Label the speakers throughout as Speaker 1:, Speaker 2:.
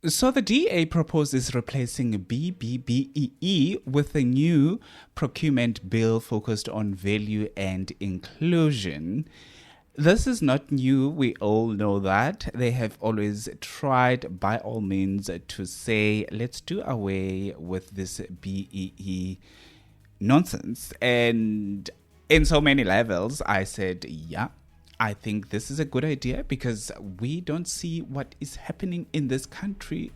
Speaker 1: So the DA proposes replacing BBBEE with a new procurement bill focused on value and inclusion. This is not new. We all know that. They have always tried, by all means, to say, let's do away with this BEE nonsense. And in so many levels, I said, yeah, I think this is a good idea because we don't see what is happening in this country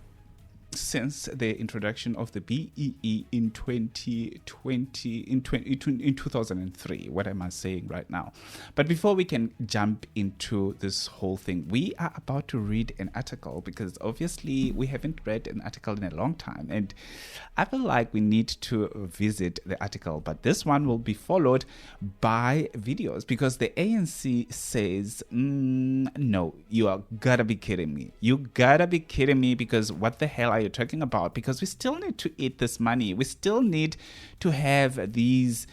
Speaker 1: since the introduction of the BEE in 2020, in 2003. What am I saying right now? But before we can jump into this whole thing, we are about to read an article because obviously we haven't read an article in a long time. And I feel like we need to visit the article. But this one will be followed by videos because the ANC says, no, you are gotta be kidding me. You gotta be kidding me because what the hell are you talking about? Because we still need to eat this money. We still need to have these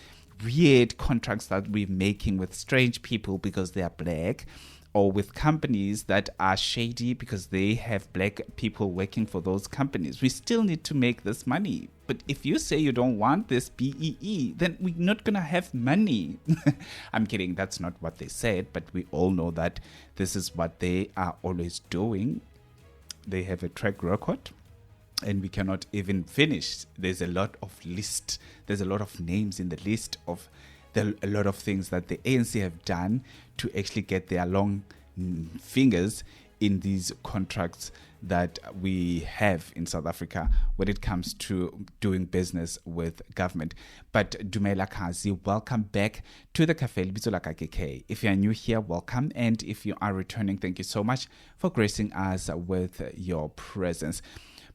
Speaker 1: weird contracts that we're making with strange people because they are black, or with companies that are shady because they have black people working for those companies. We still need to make this money. But if you say you don't want this BEE, then we're not going to have money. I'm kidding. That's not what they said, but we all know that this is what they are always doing. They have a track record. And we cannot even finish. There's a lot of names in the list of a lot of things that the ANC have done to actually get their long fingers in these contracts that we have in South Africa when it comes to doing business with government. But Dumela Kazi, welcome back to the Cafe Lebitso la ka KK. If you are new here, welcome. And if you are returning, thank you so much for gracing us with your presence.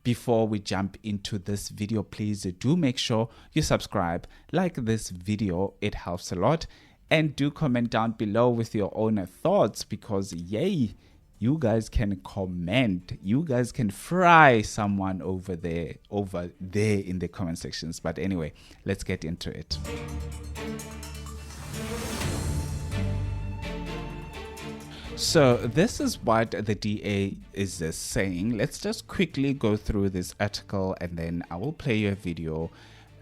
Speaker 1: Before we jump into this video, please do make sure you subscribe, like this video, it helps a lot, and do comment down below with your own thoughts because yay, you guys can comment, you guys can fry someone over there in the comment sections. But anyway, let's get into it. So this is what the DA is saying. Let's just quickly go through this article and then I will play you a video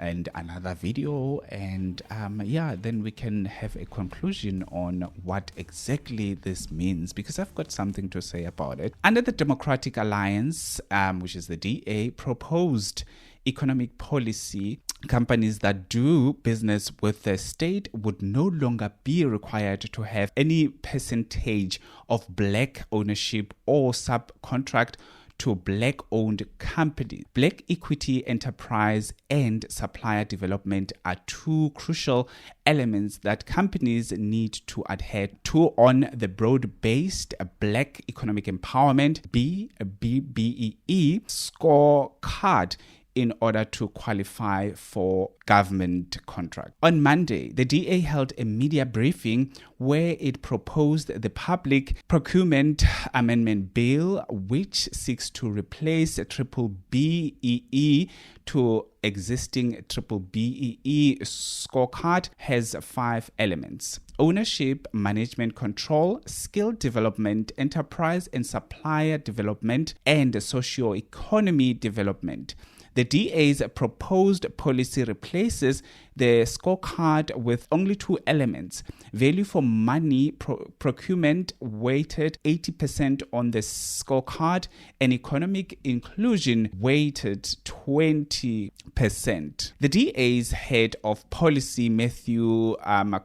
Speaker 1: and another video and then we can have a conclusion on what exactly this means because I've got something to say about it. Under the Democratic Alliance, which is the DA, proposed economic policy, companies that do business with the state would no longer be required to have any percentage of black ownership or subcontract to black-owned companies. Black equity, enterprise, and supplier development are two crucial elements that companies need to adhere to on the broad-based Black Economic Empowerment BBEE scorecard in order to qualify for government contract. On Monday, the DA held a media briefing where it proposed the Public Procurement Amendment Bill, which seeks to replace triple BEE to existing triple BEE scorecard. Has 5 elements: ownership, management control, skill development, enterprise and supplier development, and socio-economic development. The DA's proposed policy replaces the scorecard with only 2 elements: value for money procurement weighted 80% on the scorecard and economic inclusion weighted 20%. The DA's head of policy, Matthew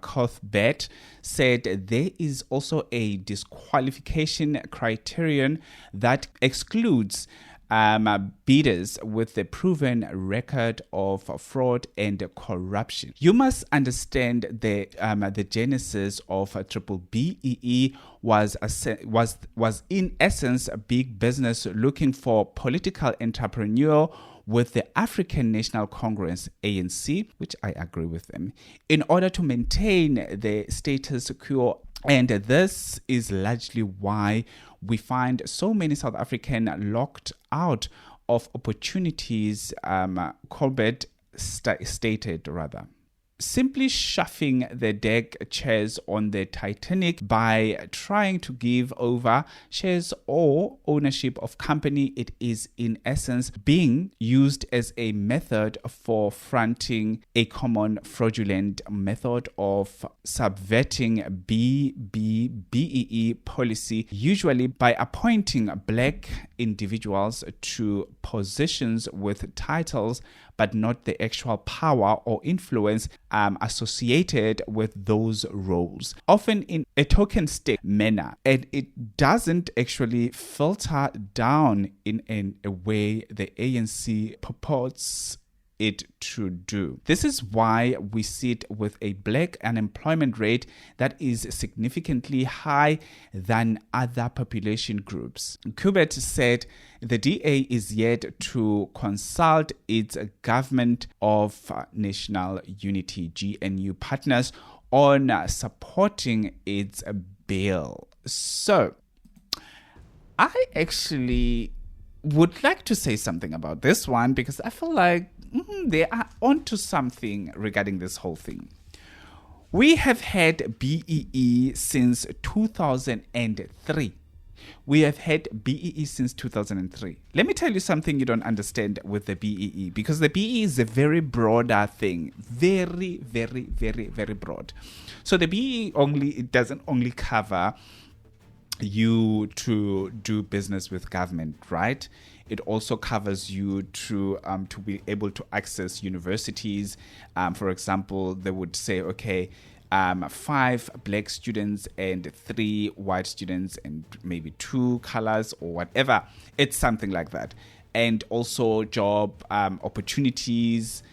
Speaker 1: Cuthbert, said there is also a disqualification criterion that excludes bidders with a proven record of fraud and corruption. You must understand the genesis of triple BEE was in essence big business looking for political entrepreneur with the African National Congress, ANC, which I agree with them, in order to maintain the status quo. And this is largely why we find so many South Africans locked out of opportunities, Colbert stated rather. simply shuffling the deck chairs on the Titanic by trying to give over shares or ownership of company. It is in essence being used as a method for fronting a common fraudulent method of subverting BBBEE policy, usually by appointing black individuals to positions with titles but not the actual power or influence associated with those roles, often in a token stick manner. And it doesn't actually filter down in a way the ANC purports it to do. This is why we sit with a black unemployment rate that is significantly high than other population groups. Kubert said the DA is yet to consult its Government of National Unity GNU partners on supporting its bill. So, I actually would like to say something about this one because I feel like they are onto something regarding this whole thing. We have had BEE since 2003. We have had BEE since 2003. Let me tell you something you don't understand with the BEE, because the BEE is a very broader thing. Very, very, very, very broad. So the BEE it doesn't only cover you to do business with government, right? It also covers you to be able to access universities. For example, they would say, okay, 5 black students and 3 white students and maybe 2 colors or whatever. It's something like that. And also job opportunities.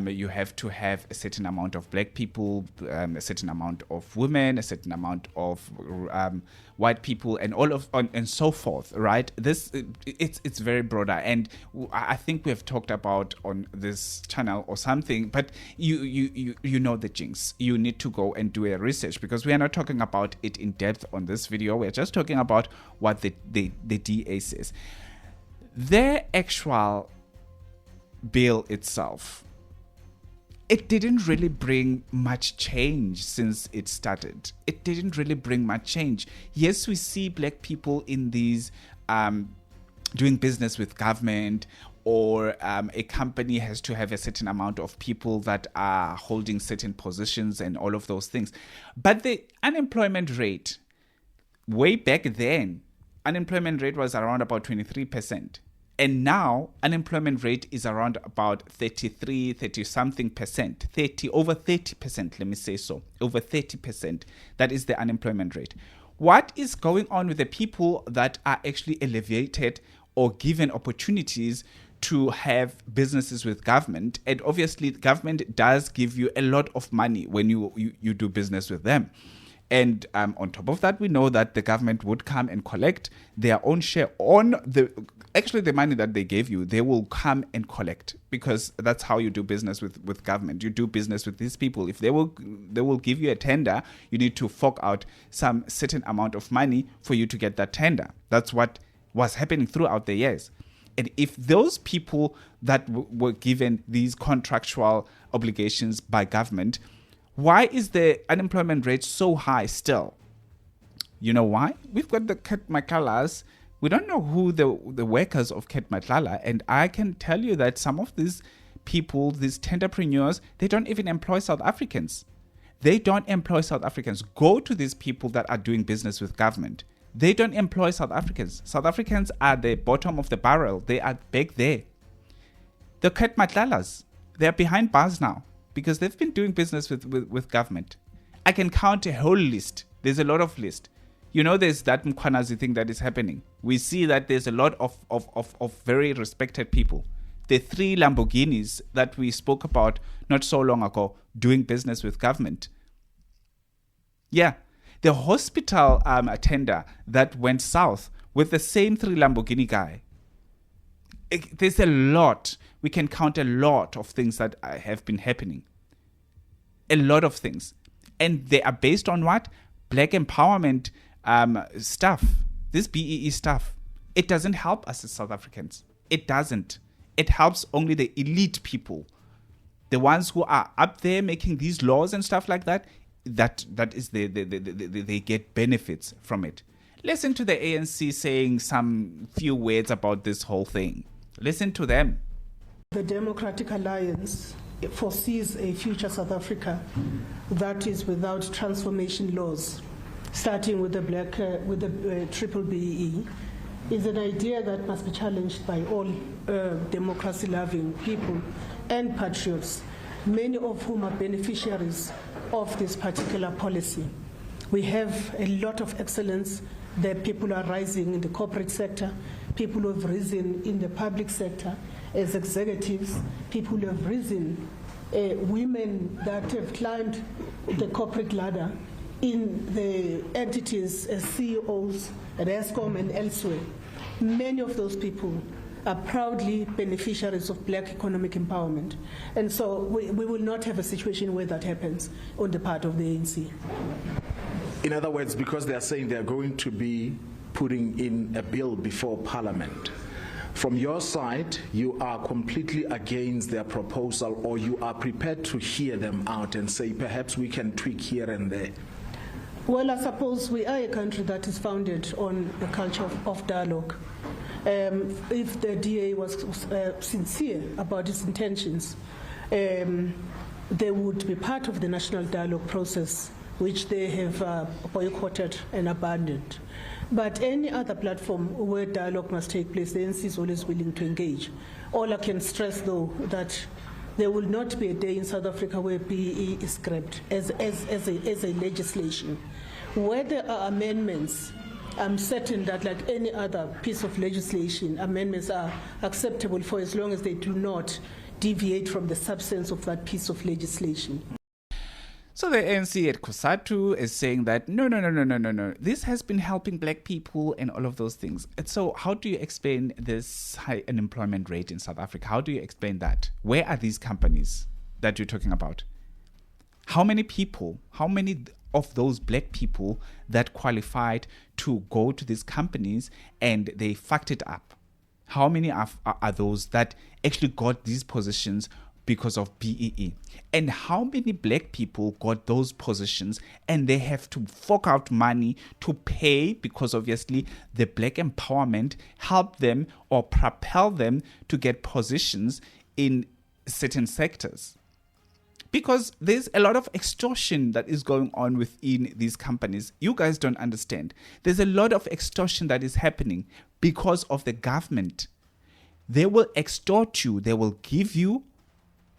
Speaker 1: You have to have a certain amount of black people, a certain amount of women, a certain amount of white people, and and so forth. Right? It's very broader, and I think we have talked about on this channel or something. But you know the jinx. You need to go and do a research, because we are not talking about it in depth on this video. We're just talking about what the DA says. The actual bill itself, it didn't really bring much change since it started. It didn't really bring much change. Yes, we see black people in these doing business with government, or a company has to have a certain amount of people that are holding certain positions and all of those things. But the unemployment rate, way back then, unemployment rate was around about 23%. And now unemployment rate is around about 30 something percent, over 30%, let me say so, over 30%. That is the unemployment rate. What is going on with the people that are actually elevated or given opportunities to have businesses with government? And obviously the government does give you a lot of money when you do business with them. And on top of that, we know that the government would come and collect their own share on the money that they gave you. They will come and collect, because that's how you do business with government. You do business with these people. If they will give you a tender, you need to fork out some certain amount of money for you to get that tender. That's what was happening throughout the years. And if those people that were given these contractual obligations by government, why is the unemployment rate so high still? You know why? We've got the Ket Makalas. We don't know who the workers of Ket Matlala, and I can tell you that some of these people, these tenderpreneurs, they don't even employ South Africans. They don't employ South Africans. Go to these people that are doing business with government. They don't employ South Africans. South Africans are the bottom of the barrel. They are back there. The Ket Matlalas, they're behind bars now, because they've been doing business with government. I can count a whole list. There's a lot of list. You know, there's that Mkwanazi thing that is happening. We see that there's a lot of very respected people. The 3 Lamborghinis that we spoke about not so long ago doing business with government. Yeah. The hospital tender that went south with the same 3 Lamborghini guy. There's a lot. We can count a lot of things that have been happening. A lot of things. And they are based on what? Black empowerment stuff. This BEE stuff. It doesn't help us as South Africans. It doesn't. It helps only the elite people. The ones who are up there making these laws and stuff like that, that is they get benefits from it. Listen to the ANC saying some few words about this whole thing. Listen to them.
Speaker 2: The Democratic Alliance foresees a future South Africa that is without transformation laws, starting with the triple BEE, is an idea that must be challenged by all democracy-loving people and patriots, many of whom are beneficiaries of this particular policy. We have a lot of excellence. The people are rising in the corporate sector, people who have risen in the public sector as executives, people who have risen, women that have climbed the corporate ladder in the entities as CEOs at ESCOM and elsewhere. Many of those people are proudly beneficiaries of black economic empowerment. And so we will not have a situation where that happens on the part of the ANC.
Speaker 3: In other words, because they are saying they are going to be putting in a bill before Parliament, from your side, you are completely against their proposal, or you are prepared to hear them out and say, perhaps we can tweak here and there?
Speaker 2: Well, I suppose we are a country that is founded on a culture of dialogue. If the DA was sincere about its intentions, they would be part of the national dialogue process, which they have boycotted and abandoned. But any other platform where dialogue must take place, the ANC is always willing to engage. All I can stress, though, that there will not be a day in South Africa where BEE is scrapped as a legislation. Where there are amendments, I'm certain that, like any other piece of legislation, amendments are acceptable for as long as they do not deviate from the substance of that piece of legislation.
Speaker 1: So the ANC at COSATU is saying that no. This has been helping black people and all of those things. And so how do you explain this high unemployment rate in South Africa? How do you explain that? Where are these companies that you're talking about? How many of those black people that qualified to go to these companies and they fucked it up? How many are those that actually got these positions because of BEE? And how many black people got those positions and they have to fork out money to pay because obviously the black empowerment helped them or propel them to get positions in certain sectors? Because there's a lot of extortion that is going on within these companies. You guys don't understand. There's a lot of extortion that is happening because of the government. They will extort you. They will give you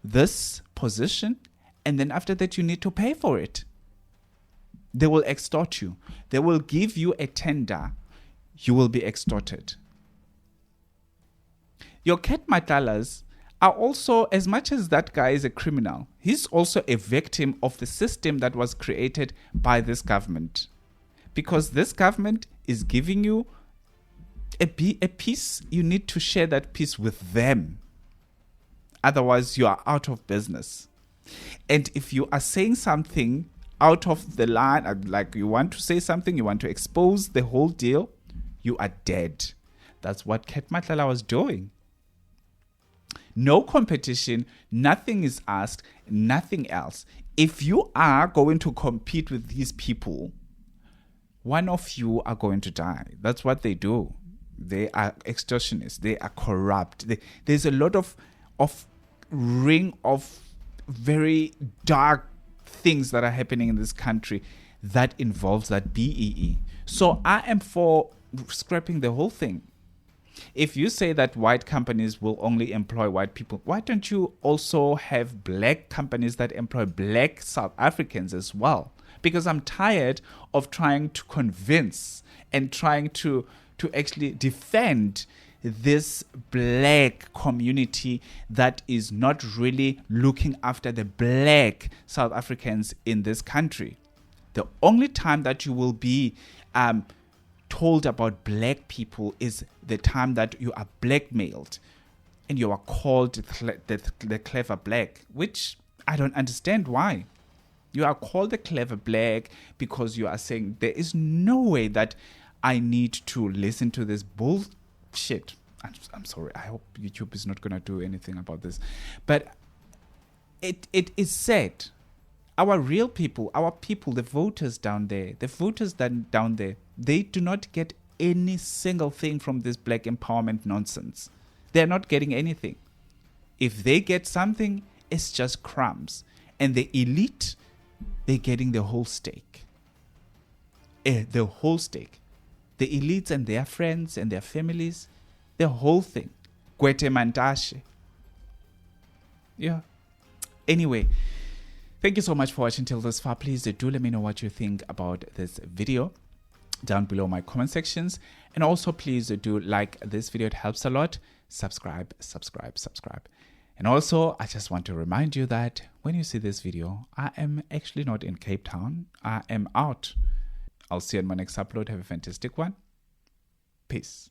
Speaker 1: this position, and then after that you need to pay for it. They will extort you. They will give you a tender. You will be extorted. Your Cat Matalas are also, as much as that guy is a criminal, he's also a victim of the system that was created by this government. Because this government is giving you a piece, you need to share that piece with them. Otherwise, you are out of business. And if you are saying something out of the line, like you want to say something, you want to expose the whole deal, you are dead. That's what Cat Matlala was doing. No competition, nothing is asked, nothing else. If you are going to compete with these people, one of you are going to die. That's what they do. They are extortionists. They are corrupt. There's a lot of ring of very dark things that are happening in this country that involves that BEE. So I am for scrapping the whole thing. If you say that white companies will only employ white people, why don't you also have black companies that employ black South Africans as well? Because I'm tired of trying to convince and trying to actually defend this black community that is not really looking after the black South Africans in this country. The only time that you will be told about black people is the time that you are blackmailed and you are called the clever black, which I don't understand why. You are called the clever black because you are saying there is no way that I need to listen to this bullshit. I'm sorry. I hope YouTube is not going to do anything about this. But it is said, our real people, the voters down there, down there, they do not get any single thing from this black empowerment nonsense. They're not getting anything. If they get something, it's just crumbs. And the elite, they're getting the whole steak. The whole steak. The elites and their friends and their families, the whole thing. Gwete mantashe. Yeah. Anyway, thank you so much for watching till this far. Please do let me know what you think about this video down below my comment sections. And also please do like this video. It helps a lot. Subscribe. And also, I just want to remind you that when you see this video, I am actually not in Cape Town. I am out. I'll see you in my next upload. Have a fantastic one. Peace.